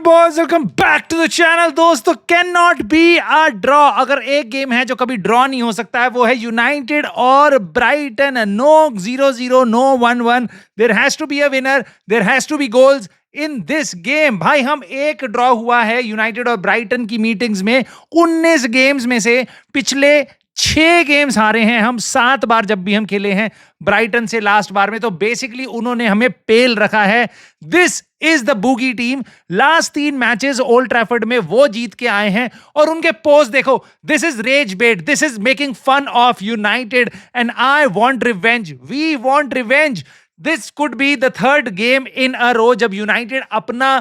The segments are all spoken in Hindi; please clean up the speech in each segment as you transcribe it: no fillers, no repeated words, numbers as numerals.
Boys, welcome back to the channel. दोस्तों, can not be a draw. अगर एक गेम है जो कभी ड्रॉ नहीं हो सकता है वो है यूनाइटेड और Brighton. No 0-0, no 1-1। There has to be a winner, there has to be goals in this game. भाई, हम एक ड्रॉ हुआ है यूनाइटेड और ब्राइटन की मीटिंग्स में। 19 गेम्स में से पिछले 6 गेम्स हारे हैं हम 7 बार जब भी हम खेले हैं ब्राइटन से लास्ट बार में। तो बेसिकली उन्होंने हमें पेल रखा है। This is the boogie team. Last 3 matches old Trafford में वो जीत के आए हैं और उनके पोस्ट देखो। This is rage bait, this is making fun of United and I want revenge, we want revenge. This could be the 3rd game in a row जब यूनाइटेड अपना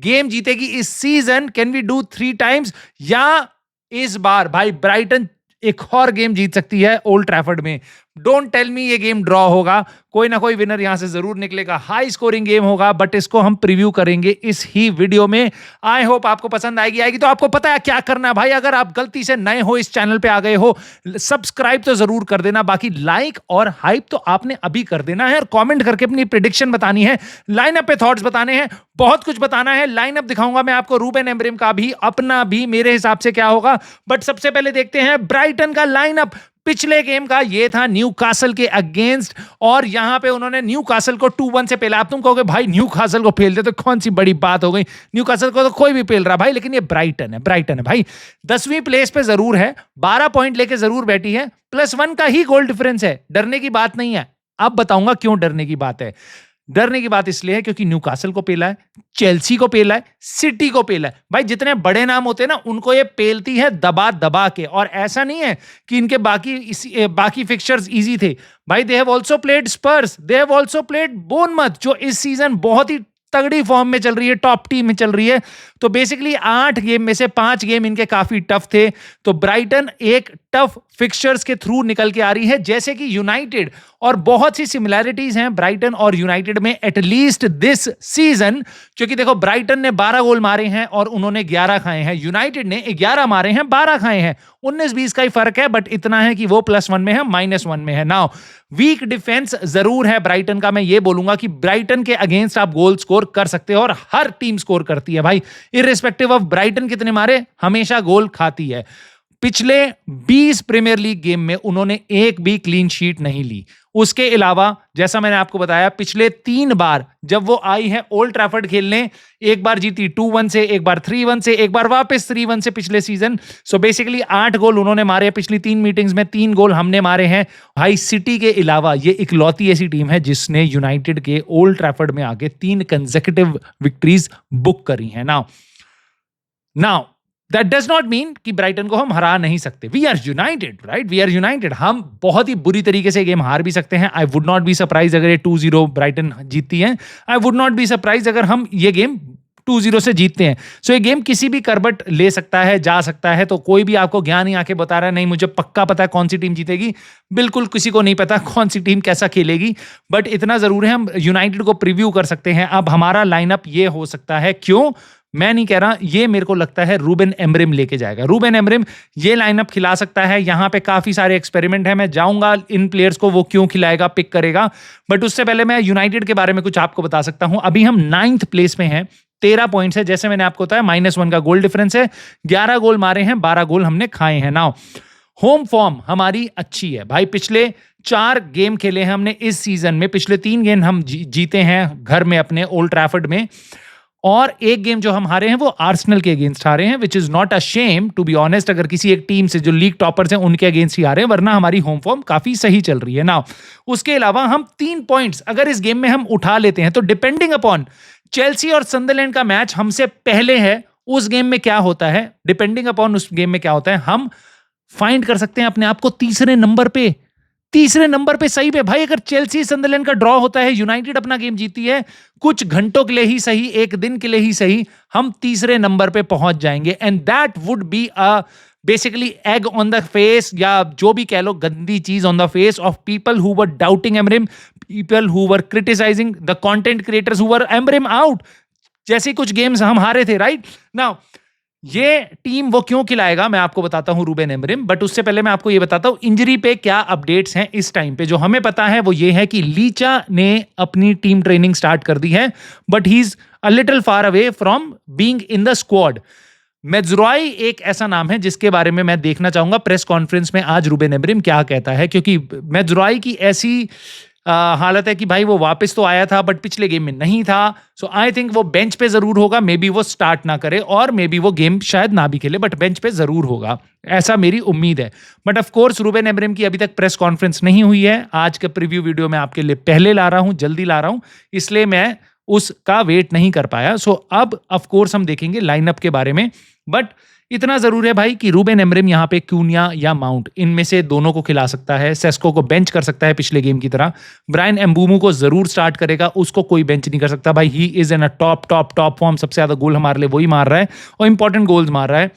गेम जीतेगी इस season. Can we do 3 times, या इस बार भाई ब्राइटन एक और गेम जीत सकती है ओल्ड ट्रैफर्ड में। डोंट टेल मी ये गेम ड्रॉ होगा, कोई ना कोई विनर यहां से जरूर निकलेगा। हाई स्कोरिंग गेम होगा, बट इसको हम प्रीव्यू करेंगे इस ही वीडियो में। आई होप आपको पसंद आएगी। तो आपको पता है क्या करना है भाई। अगर आप गलती से नए हो, इस चैनल पे आ गए हो, सब्सक्राइब तो जरूर कर देना। बाकी लाइक और हाइप तो आपने अभी कर देना है और कॉमेंट करके अपनी प्रेडिक्शन बतानी है, लाइनअप पे थॉट्स बताने हैं, बहुत कुछ बताना है। लाइनअप दिखाऊंगा मैं आपको, रूबेन एमरिम का भी, अपना भी, मेरे हिसाब से क्या होगा। बट सबसे पहले देखते हैं ब्राइटन का लाइनअप। पिछले गेम का ये था न्यूकासल के अगेंस्ट और यहां पे उन्होंने न्यूकासल को 2-1 से पेला। आप तुम कहोगे भाई न्यूकासल को पेल दे तो कौन सी बड़ी बात हो गई, न्यूकासल को तो कोई भी पेल रहा भाई, लेकिन ये ब्राइटन है भाई। 10वीं प्लेस पे जरूर है, 12 पॉइंट लेके जरूर बैठी है, +1 का ही गोल डिफरेंस है। डरने की बात नहीं है। अब बताऊंगा क्यों डरने की बात है। डरने की बात इसलिए है क्योंकि न्यूकासल को पेला है, चेल्सी को पेला है, सिटी को पेला है। भाई, जितने बड़े नाम होते हैं ना उनको ये पेलती है दबा दबा के। और ऐसा नहीं है कि इनके बाकी फिक्चर्स इजी थे भाई। They have also played Spurs, they have also played Bournemouth, जो इस सीजन बहुत ही तगड़ी फॉर्म में चल रही है, टॉप टीम में चल रही है। तो बेसिकली 8 गेम में से 5 गेम इनके काफी टफ थे। तो ब्राइटन एक टफ फिक्सचर्स के थ्रू निकल के आ रही है, जैसे कि यूनाइटेड। और बहुत सी सिमिलैरिटीज हैं ब्राइटन और यूनाइटेड में, एटलीस्ट दिस सीजन। क्योंकि देखो, ब्राइटन ने 12 गोल मारे हैं और उन्होंने 11 खाए हैं। यूनाइटेड ने 11 मारे हैं, 12 खाए हैं। 19-20 का ही फर्क है, बट इतना है कि वो +1 में है, -1 में है। नाउ वीक डिफेंस जरूर है ब्राइटन का। मैं ये बोलूंगा कि ब्राइटन के अगेंस्ट आप गोल स्कोर कर सकते हो और हर टीम स्कोर करती है भाई, इररिस्पेक्टिव ऑफ ब्राइटन कितने मारे, हमेशा गोल खाती है। पिछले 20 प्रीमियर लीग गेम में उन्होंने एक भी क्लीन शीट नहीं ली। उसके अलावा, जैसा मैंने आपको बताया, पिछले 3 बार जब वो आई है ओल्ड ट्रैफर्ड खेलने, एक बार जीती 2-1 से, एक बार 3-1 से, एक बार वापस 3-1 से पिछले सीजन। सो बेसिकली 8 गोल उन्होंने मारे पिछली 3 मीटिंग्स में, 3 गोल हमने मारे हैं। भाई, सिटी के अलावा ये इकलौती ऐसी टीम है जिसने यूनाइटेड के ओल्ड ट्रैफर्ड में आके 3 कंसेक्यूटिव विक्ट्रीज बुक करी है। Now that does not mean कि ब्राइटन को हम हरा नहीं सकते। We are United, right, we are United. हम बहुत ही बुरी तरीके से गेम हार भी सकते हैं। आई वुड नॉट बी सरप्राइज अगर ये 2-0 ब्राइटन जीतती है। आई वुड नॉट बी सरप्राइज अगर हम ये गेम 2-0 से जीतते हैं। सो ये गेम किसी भी करबट ले सकता है, जा सकता है। तो कोई भी आपको ज्ञान ही आके बता रहा है नहीं मुझे पक्का पता है कौन सी टीम जीतेगी, बिल्कुल किसी को नहीं पता कौन सी टीम कैसा खेलेगी। बट इतना जरूर है, हम यूनाइटेड को प्रीव्यू कर सकते हैं। अब हमारा लाइनअप ये हो सकता है, क्यों मैं नहीं कह रहा, ये मेरे को लगता है रूबेन एमरिम लेके जाएगा। रूबेन एमरिम ये लाइनअप खिला सकता है। यहां पे काफी सारे एक्सपेरिमेंट है, मैं जाऊंगा इन प्लेयर्स को वो क्यों खिलाएगा, पिक करेगा। बट उससे पहले मैं यूनाइटेड के बारे में कुछ आपको बता सकता हूं। अभी हम 9th प्लेस में हैं, 13 पॉइंट्स है। जैसे मैंने आपको बताया, -1 का गोल डिफरेंस है, 11 गोल मारे हैं, 12 गोल हमने खाए हैं। नाउ होम फॉर्म हमारी अच्छी है भाई। पिछले 4 गेम खेले हैं हमने इस सीजन में, पिछले 3 गेम हम जीते हैं घर में अपने ओल्ड ट्रैफर्ड में, और एक गेम जो हम हारे हैं वो आर्सेनल के अगेंस्ट हारे हैं, which is not a shame to be honest. अगर किसी एक टीम से जो लीग टॉपर्स हैं उनके अगेंस्ट ही हारे हैं, वरना हमारी होम फॉर्म काफी सही चल रही है। नाउ उसके अलावा हम 3 पॉइंट्स अगर इस गेम में हम उठा लेते हैं तो डिपेंडिंग अपॉन चेल्सी और सनडरलैंड का मैच हमसे पहले है, उस गेम में क्या होता है, डिपेंडिंग अपॉन उस गेम में क्या होता है, हम फाइंड कर सकते हैं अपने आप को तीसरे नंबर पे सही पे भाई। अगर चेल्सी सनडरलैंड का ड्रॉ होता है, यूनाइटेड अपना गेम जीती है, कुछ घंटों के लिए ही सही, एक दिन के लिए ही सही, हम तीसरे नंबर पे पहुंच जाएंगे। And that would be a basically egg on the face, या जो भी कह लो, गंदी चीज on the face of people who were doubting Amorim, people who were criticising the content creators who were Amorim out. जैसे कुछ गेम्स हम हारे थे, राइट। नाउ ये टीम वो क्यों खिलाएगा मैं आपको बताता हूं रूबेन एमरिम, बट उससे पहले मैं आपको ये बताता हूं इंजरी पे क्या अपडेट्स हैं इस टाइम पे। जो हमें पता है वो ये है कि लीचा ने अपनी टीम ट्रेनिंग स्टार्ट कर दी है, but he is a little far away from being in the squad. Mazraoui एक ऐसा नाम है जिसके बारे में मैं देखना चाहूंगा प्रेस कॉन्फ्रेंस में आज रूबेन एमरिम क्या कहता है, क्योंकि मेज्राई की ऐसी हालत है कि भाई वो वापस तो आया था बट पिछले गेम में नहीं था। सो आई थिंक वो बेंच पे जरूर होगा, मे बी वो स्टार्ट ना करे और मे बी वो गेम शायद ना भी खेले, बट बेंच पे जरूर होगा, ऐसा मेरी उम्मीद है। But of course Ruben Amorim की अभी तक प्रेस कॉन्फ्रेंस नहीं हुई है। आज का प्रीव्यू वीडियो मैं आपके लिए पहले ला रहा हूं, जल्दी ला रहा हूं, इसलिए मैं उसका वेट नहीं कर पाया। सो अब ऑफ कोर्स हम देखेंगे लाइनअप के बारे में, बट इतना जरूर है भाई कि रूबेन एमरिम यहाँ पे क्यूनिया या माउंट इनमें से दोनों को खिला सकता है। सेस्को को बेंच कर सकता है पिछले गेम की तरह। ब्रायन एम्बूमू को जरूर स्टार्ट करेगा, उसको कोई बेंच नहीं कर सकता भाई। He is in a top top top form, सबसे ज्यादा गोल हमारे लिए वही मार रहा है और इंपॉर्टेंट गोल्स मार रहा है।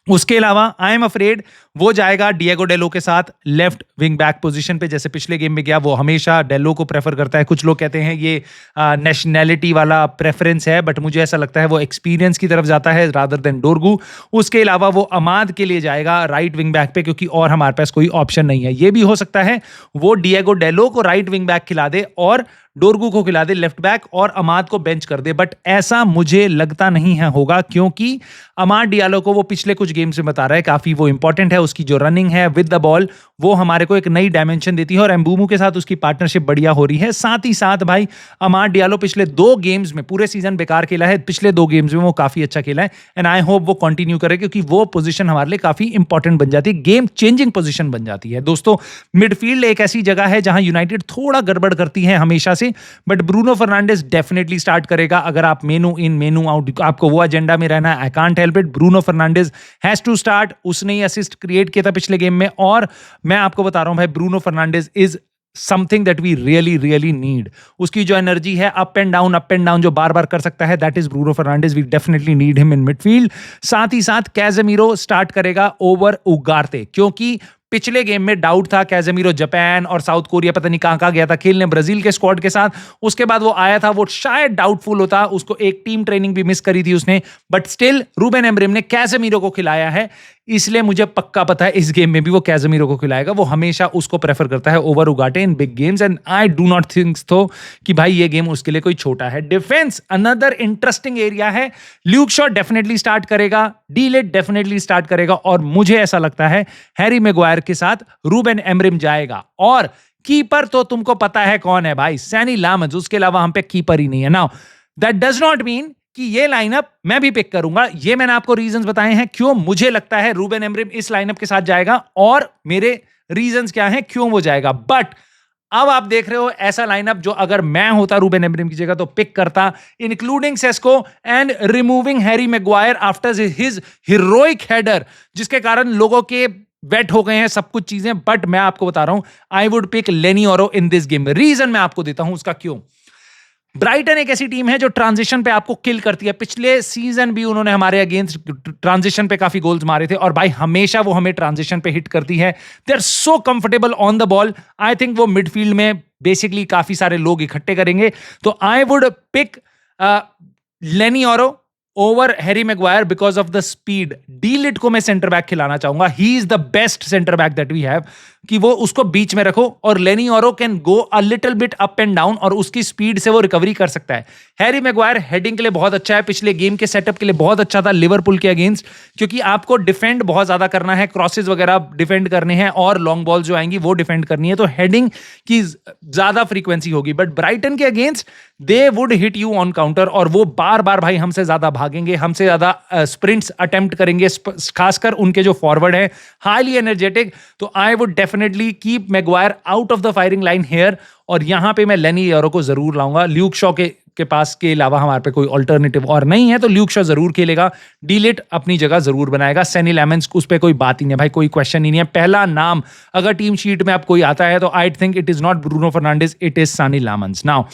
उसके अलावा आई एम अफ्रेड वो जाएगा डिएगो डेलो के साथ लेफ्ट विंग बैक पोजीशन पे, जैसे पिछले गेम में गया। वो हमेशा डेलो को प्रेफर करता है। कुछ लोग कहते हैं ये नेशनैलिटी वाला प्रेफरेंस है, बट मुझे ऐसा लगता है वो एक्सपीरियंस की तरफ जाता है रादर देन डोरगू। उसके अलावा वो अमाद के लिए जाएगा राइट विंग बैक पे, क्योंकि और हमारे पास कोई ऑप्शन नहीं है। ये भी हो सकता है वो डिएगो डेलो को राइट विंग बैक खिला दे और डोरगू को खिला दे लेफ्ट बैक और अमाद को बेंच कर दे, बट ऐसा मुझे लगता नहीं है होगा, क्योंकि अमाद डियालो को वो पिछले कुछ गेम्स में बता रहा है काफी वो इंपॉर्टेंट है। उसकी जो रनिंग है विद द बॉल वो हमारे को एक नई डायमेंशन देती है और एम्बूमू के साथ उसकी पार्टनरशिप बढ़िया हो रही है। साथ ही साथ भाई अमाद डियालो पिछले 2 गेम्स में, पूरे सीजन बेकार खेला है, पिछले 2 गेम्स में वो काफी अच्छा खेला है एंड आई होप वो कंटिन्यू करे, क्योंकि वो पोजीशन हमारे लिए काफी इंपॉर्टेंट बन जाती है, गेम चेंजिंग पोजीशन बन जाती है। दोस्तों मिडफील्ड एक ऐसी जगह है जहां यूनाइटेड थोड़ा गड़बड़ करती है हमेशा से, but Bruno Fernandes definitely start करेगा। अगर आप मेनू इन मेनू आउट आपको वो एजेंडा में रहना है, I can't help it, Bruno Fernandes has to start. उसने ही असिस्ट क्रिएट किया था पिछले गेम में और मैं आपको बता रहा हूं भाई Bruno Fernandes is something that we really really need. उसकी जो एनर्जी है अप एंड डाउन जो बार बार कर सकता है, that is Bruno Fernandes. We definitely need him in midfield. साथ ही साथ कैजेमीरो स्टार्ट करेगा ओवर उगार्ते, क्योंकि पिछले गेम में डाउट था कैजेमीरो जापान और साउथ कोरिया पता नहीं कहां गया था खेलने ब्राजील के स्क्वाड के साथ। उसके बाद वो आया था, वो शायद डाउटफुल होता, उसको एक टीम ट्रेनिंग भी मिस करी थी उसने, बट स्टिल रूबेन एमरिम ने कैजेमीरो को खिलाया है, इसलिए मुझे पक्का पता है इस गेम में भी वो कैजेमीरो को खिलाएगा। वो हमेशा उसको प्रेफर करता है over उगाटे in big games and I do not think तो कि भाई ये गेम उसके लिए कोई छोटा है। डिफेंस अनदर इंटरेस्टिंग एरिया है। ल्यूक शॉ डेफिनेटली स्टार्ट करेगा, डी-लिट डेफिनेटली स्टार्ट करेगा और मुझे ऐसा लगता है हैरी मैग्वायर के साथ रूबेन एमरिम जाएगा। और कीपर तो तुमको पता है कौन है भाई, सैनी लामंस। उसके अलावा हम पे कीपर ही नहीं है। Now that does not mean कि ये लाइनअप मैं भी पिक करूंगा। ये मैंने आपको रीजंस बताए हैं क्यों मुझे लगता है रूबेन एमरिम इस लाइनअप के साथ जाएगा और मेरे रीजंस क्या हैं क्यों वो जाएगा। बट अब आप देख रहे हो ऐसा लाइनअप जो अगर मैं होता रूबेन एमरिम की जगह तो पिक करता, including Sesko and removing Harry Maguire after his heroic header, जिसके कारण लोगों के वेट हो गए हैं सब कुछ चीजें। बट मैं आपको बता रहा हूं आई वुड पिक लेनी ओरो इन दिस गेम। रीजन मैं आपको देता हूं उसका क्यों। ब्राइटन एक ऐसी टीम है जो ट्रांजिशन पे आपको किल करती है। पिछले सीजन भी उन्होंने हमारे अगेंस्ट ट्रांजिशन पे काफी गोल्स मारे थे और भाई हमेशा वो हमें ट्रांजिशन पे हिट करती है। They are so comfortable on the ball. I think वो मिडफील्ड में बेसिकली काफी सारे लोग इकट्ठे करेंगे, तो I would pick Lenny Yoro over Harry Maguire because of the speed. De Ligt को मैं सेंटर बैक खिलाना चाहूंगा। He is the best centre back that we have, कि वो उसको बीच में रखो और Lenny Yoro can go a little bit up and down और उसकी स्पीड से वो रिकवरी कर सकता है। हैरी मैग्वायर हेडिंग के लिए बहुत अच्छा है, पिछले गेम के सेटअप के लिए बहुत अच्छा था लिवरपूल के अगेंस्ट, क्योंकि आपको डिफेंड बहुत ज्यादा करना है, क्रॉसेस वगैरह डिफेंड करने हैं और लॉन्ग बॉल जो आएंगी वो डिफेंड करनी है, तो हेडिंग की ज्यादा फ्रीक्वेंसी होगी। बट ब्राइटन के against they would hit you on counter और वो बार बार भाई हमसे ज्यादा भागेंगे, हमसे ज्यादा स्प्रिंट्स अटेम्प्ट करेंगे, खासकर उनके जो फॉरवर्ड है हाईली एनर्जेटिक। तो I would definitely keep Maguire out of the firing line here और यहां पे मैं लेनी ओरो को जरूर लाऊंगा। ल्यूक शॉ के पास के अलावा हमारे पे कोई अल्टरनेटिव और नहीं है, तो ल्यूक शॉ जरूर खेलेगा। डी-लिट अपनी जगह जरूर बनाएगा। सैनी लामंस उस पे कोई बात ही नहीं है भाई, कोई क्वेश्चन ही नहीं है। पहला नाम अगर टीम शीट में आप कोई आता है तो I think it is not Bruno Fernandes, it is Senne Lammens. Now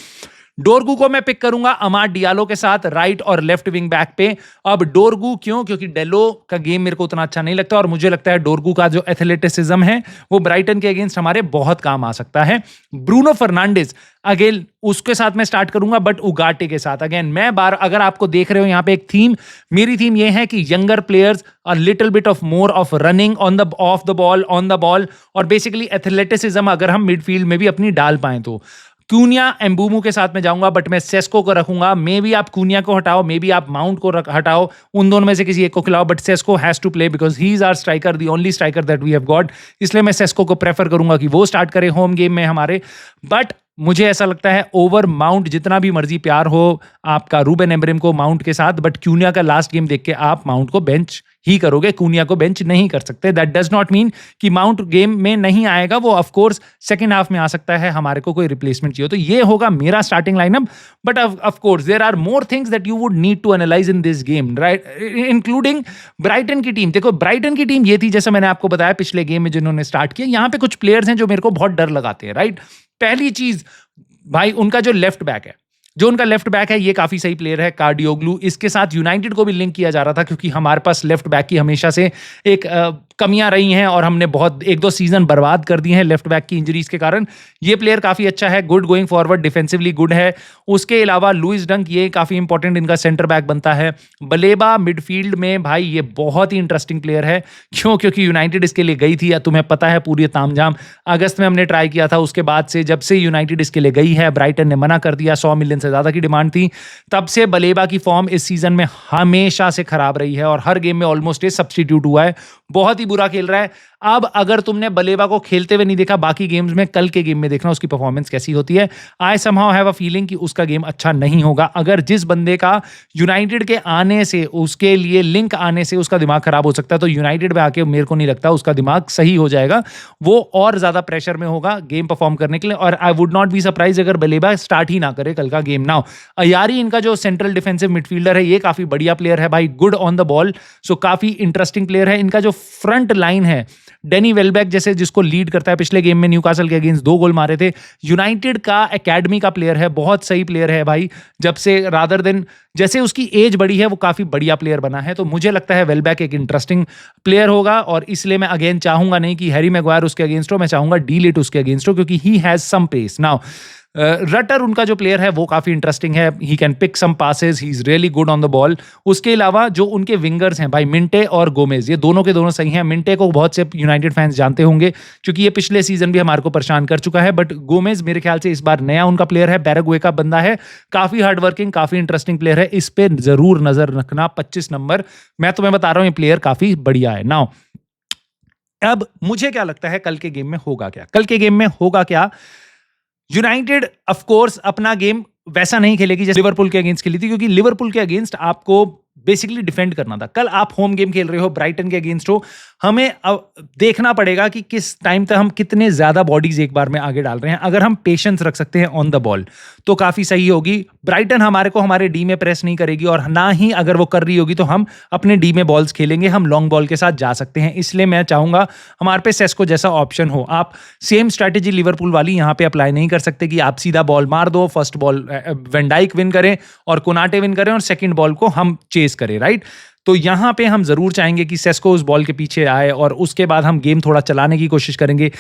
Dorgu को मैं पिक करूंगा अमाड डियालो के साथ राइट और लेफ्ट विंग बैक पे। अब डोरगू क्यों? क्योंकि डेलो का गेम मेरे को उतना अच्छा नहीं लगता और मुझे लगता है डोरगू का जो एथलेटिसिज्म है वो ब्राइटन के अगेंस्ट हमारे बहुत काम आ सकता है। ब्रूनो फर्नांडिस अगेन उसके साथ मैं स्टार्ट करूंगा, बट उगाटे के साथ। अगेन मैं अगर आपको देख रहे हो यहाँ पे एक थीम, मेरी थीम ये है कि younger players, a little bit of more of running of the ball, on the ball, और बेसिकली एथलेटिसिज्म अगर हम मिडफील्ड में भी अपनी डाल पाएं तो। कूनिया एम्बूमू के साथ में जाऊंगा, बट मैं सेस्को को रखूंगा। मे बी आप कूनिया को हटाओ, मे बी आप माउंट को हटाओ, उन दोनों में से किसी एक को खिलाओ, but Sesko has to play because he is our striker, the only striker that we have got. इसलिए मैं सेस्को को प्रेफर करूंगा कि वो स्टार्ट करे होम गेम में हमारे। बट मुझे ऐसा लगता है ओवर माउंट, जितना भी मर्जी प्यार हो आपका रूबेन एमब्रेम को माउंट के साथ, बट कूनिया का लास्ट गेम देख के आप माउंट को बेंच ही करोगे, कूनिया को बेंच नहीं कर सकते। दैट डज नॉट मीन कि माउंट गेम में नहीं आएगा, वो ऑफ कोर्स सेकंड हाफ में आ सकता है, हमारे को कोई रिप्लेसमेंट चाहिए तो ये होगा मेरा starting lineup. But of course there are more things that you would need to analyse in this game, right, including Brighton की टीम। देखो ब्राइटन की टीम ये थी, जैसे मैंने आपको बताया पिछले गेम में जिन्होंने स्टार्ट किया, यहाँ पे कुछ प्लेयर्स हैं जो मेरे को बहुत डर लगाते हैं, राइट। पहली चीज भाई उनका जो लेफ्ट बैक है, ये काफी सही प्लेयर है, कार्डियोग्लू। इसके साथ यूनाइटेड को भी लिंक किया जा रहा था क्योंकि हमारे पास लेफ्ट बैक की हमेशा से एक कमियां रही हैं और हमने बहुत 1-2 सीजन बर्बाद कर दिए हैं लेफ्ट बैक की इंजरीज के कारण। ये प्लेयर काफी अच्छा है, good going forward, defensively good है। उसके अलावा लुइस डंक, ये काफी इंपॉर्टेंट इनका सेंटर बैक बनता है। बलेबा मिडफील्ड में भाई ये बहुत ही इंटरेस्टिंग प्लेयर है। क्यों? क्योंकि यूनाइटेड इसके लिए गई थी, तुम्हें पता है पूरी तामझाम। अगस्त में हमने ट्राई किया था, उसके बाद से जब से यूनाइटेड इसके लिए गई है, ब्राइटन ने मना कर दिया, 100 मिलियन से ज्यादा की डिमांड थी। तब से बलेबा की फॉर्म इस सीजन में हमेशा से खराब रही है और हर गेम में ऑलमोस्ट ये सब्स्टिट्यूट हुआ है, बहुत ही बुरा खेल रहा है। अब अगर तुमने बलेबा को खेलते हुए नहीं देखा बाकी गेम्स में, कल के गेम में देखना उसकी परफॉर्मेंस कैसी होती है। I somehow have a feeling कि उसका गेम अच्छा नहीं होगा। अगर जिस बंदे का यूनाइटेड के आने से, उसके लिए लिंक आने से उसका दिमाग खराब हो सकता है, तो यूनाइटेड में आके मेरे को नहीं लगता उसका दिमाग सही हो जाएगा। वो और ज्यादा प्रेशर में होगा गेम परफॉर्म करने के लिए, और आई वुड नॉट बी सरप्राइज अगर बलेबा स्टार्ट ही ना करे कल का गेम। नाउ अयारी इनका जो सेंट्रल डिफेंसिव मिडफील्डर है, ये काफी बढ़िया प्लेयर है भाई, गुड ऑन द बॉल, सो काफी इंटरेस्टिंग प्लेयर है। इनका जो फ्रंट लाइन है, डेनी वेलबैक जैसे जिसको लीड करता है, पिछले गेम में न्यूकासल के अगेंस्ट 2 गोल मारे थे, यूनाइटेड का एकेडमी का प्लेयर है, बहुत सही प्लेयर है भाई। जब से रादर देन जैसे उसकी एज बड़ी है, वो काफी बढ़िया प्लेयर बना है। तो मुझे लगता है वेलबैक एक इंटरेस्टिंग प्लेयर होगा, और इसलिए मैं अगेन चाहूंगा नहीं कि हैरी मैग्वायर उसके अगेंस्ट हो, मैं चाहूंगा डी लिट उसके अगेंस्ट हो, क्योंकि he has some pace. Now Rutter उनका जो प्लेयर है वो काफी इंटरेस्टिंग है, he can pick some passes, he is really good on the ball. उसके अलावा जो उनके विंगर्स हैं भाई, मिंटे और गोमेज, ये दोनों के दोनों सही हैं। मिंटे को बहुत से यूनाइटेड फैंस जानते होंगे क्योंकि ये पिछले सीजन भी हमारे को परेशान कर चुका है, बट गोमेज मेरे ख्याल से इस बार नया उनका प्लेयर है, पैराग्वे का बंदा है, काफी हार्डवर्किंग, काफी इंटरेस्टिंग प्लेयर है। इस पे जरूर नजर रखना, 25 नंबर, मैं तुम्हें बता रहा हूं ये प्लेयर काफी बढ़िया है। नाउ अब मुझे क्या लगता है कल के गेम में होगा क्या, यूनाइटेड ऑफ कोर्स अपना गेम वैसा नहीं खेलेगी जैसे लिवरपूल के अगेंस्ट खेली थी, क्योंकि लिवरपूल के अगेंस्ट आपको बेसिकली डिफेंड करना था। कल आप होम गेम खेल रहे हो, ब्राइटन के अगेंस्ट हो, हमें देखना पड़ेगा कि किस टाइम तक हम कितने ज्यादा बॉडीज एक बार में आगे डाल रहे हैं। अगर हम पेशेंस रख सकते हैं ऑन द बॉल तो काफी सही होगी। ब्राइटन हमारे डी में प्रेस नहीं करेगी, और ना ही अगर वो कर रही होगी तो हम अपने डी में बॉल्स खेलेंगे, हम लॉन्ग बॉल के साथ जा सकते हैं। इसलिए मैं चाहूंगा हमारे पे सेस्को जैसा ऑप्शन हो। आप सेम स्ट्रैटेजी लिवरपूल वाली यहाँ पे अप्लाई नहीं कर सकते कि आप सीधा बॉल मार दो, first ball van Dijk win करें और कोनाटे विन करें और सेकंड बॉल को हम चेस करें, राइट। तो यहां पे हम जरूर चाहेंगे कि सेस्को उस बॉल के पीछे आए और उसके बाद हम गेम थोड़ा चलाने की कोशिश करेंगे।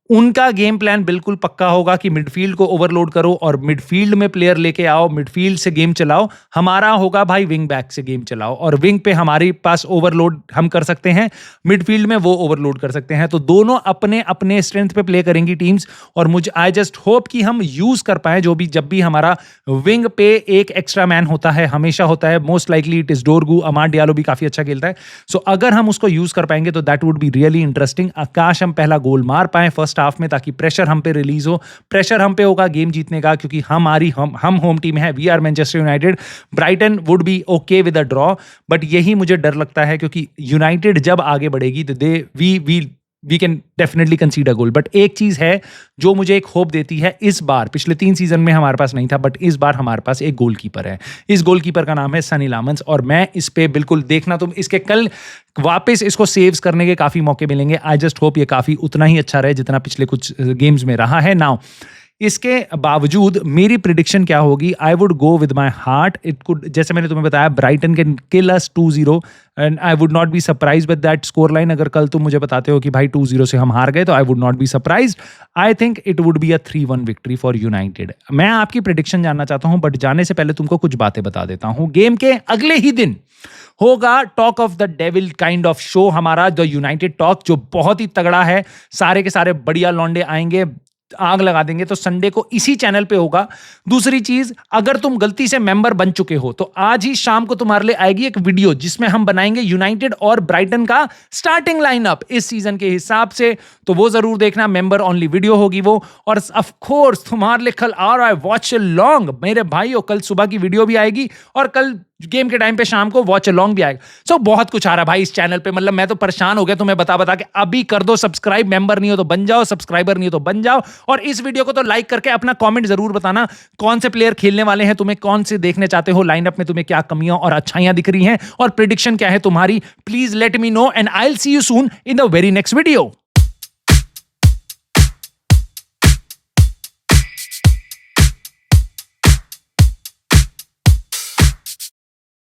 उनका गेम प्लान बिल्कुल पक्का होगा कि मिडफील्ड को ओवरलोड करो और मिडफील्ड में प्लेयर लेके आओ, मिडफील्ड से गेम चलाओ। हमारा होगा भाई विंग बैक से गेम चलाओ, और विंग पे हमारे पास ओवरलोड हम कर सकते हैं, मिडफील्ड में वो ओवरलोड कर सकते हैं। तो दोनों अपने अपने स्ट्रेंथ पे प्ले करेंगी टीम्स, और मुझे आई जस्ट होप कि हम यूज कर पाए जब भी हमारा विंग पे एक एक्स्ट्रा मैन होता है, हमेशा होता है, most likely it is Dorgu. Amad Diallo भी काफी अच्छा खेलता है, सो अगर हम उसको यूज कर पाएंगे तो that would be really interesting. Akash हम पहला गोल मार पाए फर्स्ट हाफ में, ताकि प्रेशर हम पे रिलीज हो। प्रेशर हम पे होगा गेम जीतने का, क्योंकि हम होम टीम है, we are Manchester United. Brighton would be okay with a draw, but यही मुझे डर लगता है क्योंकि यूनाइटेड जब आगे बढ़ेगी तो we can definitely concede a goal. But एक चीज है जो मुझे एक होप देती है, इस बार पिछले 3 सीजन में हमारे पास नहीं था, बट इस बार हमारे पास एक गोलकीपर है। इस गोलकीपर का नाम है सनी लामंस, और मैं इस पे बिल्कुल देखना, तुम इसके कल वापस इसको सेव्स करने के काफी मौके मिलेंगे। आई जस्ट होप ये काफी उतना ही अच्छा रहे जितना पिछले कुछ गेम्स में रहा है। नाउ इसके बावजूद मेरी प्रिडिक्शन क्या होगी, I would go with my heart. It could, जैसे मैंने तुम्हें बताया, Brighton can kill us 2-0 and I would not be surprise with that score line. अगर कल तुम मुझे बताते हो कि भाई 2-0 से हम हार गए, तो I would not be surprise. I think it would be a 3-1 victory for United. मैं आपकी प्रिडिक्शन जानना चाहता हूं, बट जाने से पहले तुमको कुछ बातें बता देता हूं. गेम के अगले ही दिन होगा talk of the devil kind of show हमारा, द यूनाइटेड टॉक, जो बहुत ही तगड़ा है. सारे के सारे बढ़िया लौंडे आएंगे, आग लगा देंगे. तो संडे को इसी चैनल पे होगा. दूसरी चीज, अगर तुम गलती से मेंबर बन चुके हो तो आज ही शाम को तुम्हारे लिए आएगी एक वीडियो जिसमें हम बनाएंगे यूनाइटेड और ब्राइटन का स्टार्टिंग लाइनअप इस सीजन के हिसाब से. तो वो जरूर देखना, मेंबर ओनली वीडियो होगी वो. और ऑफ कोर्स तुम्हारे लिए कल आ रहा है वॉच अलोंग मेरे भाई. कल सुबह की वीडियो भी आएगी और कल गेम के टाइम पे शाम को वॉच अलोंग भी आएगा. सो बहुत कुछ आ रहा है भाई इस चैनल पे. मतलब मैं तो परेशान हो गया तुम्हें बता बता के. अभी कर दो सब्सक्राइब. मेंबर नहीं हो तो बन जाओ, सब्सक्राइबर नहीं हो तो बन जाओ. और इस वीडियो को तो लाइक करके अपना कमेंट जरूर बताना कौन से प्लेयर खेलने वाले हैं, तुम्हें कौन से देखने चाहते हो, लाइनअप में तुम्हें क्या कमियां और अच्छाइयां दिख रही हैं, और प्रेडिक्शन क्या है तुम्हारी. Please let me know and I will see you soon in the very next video.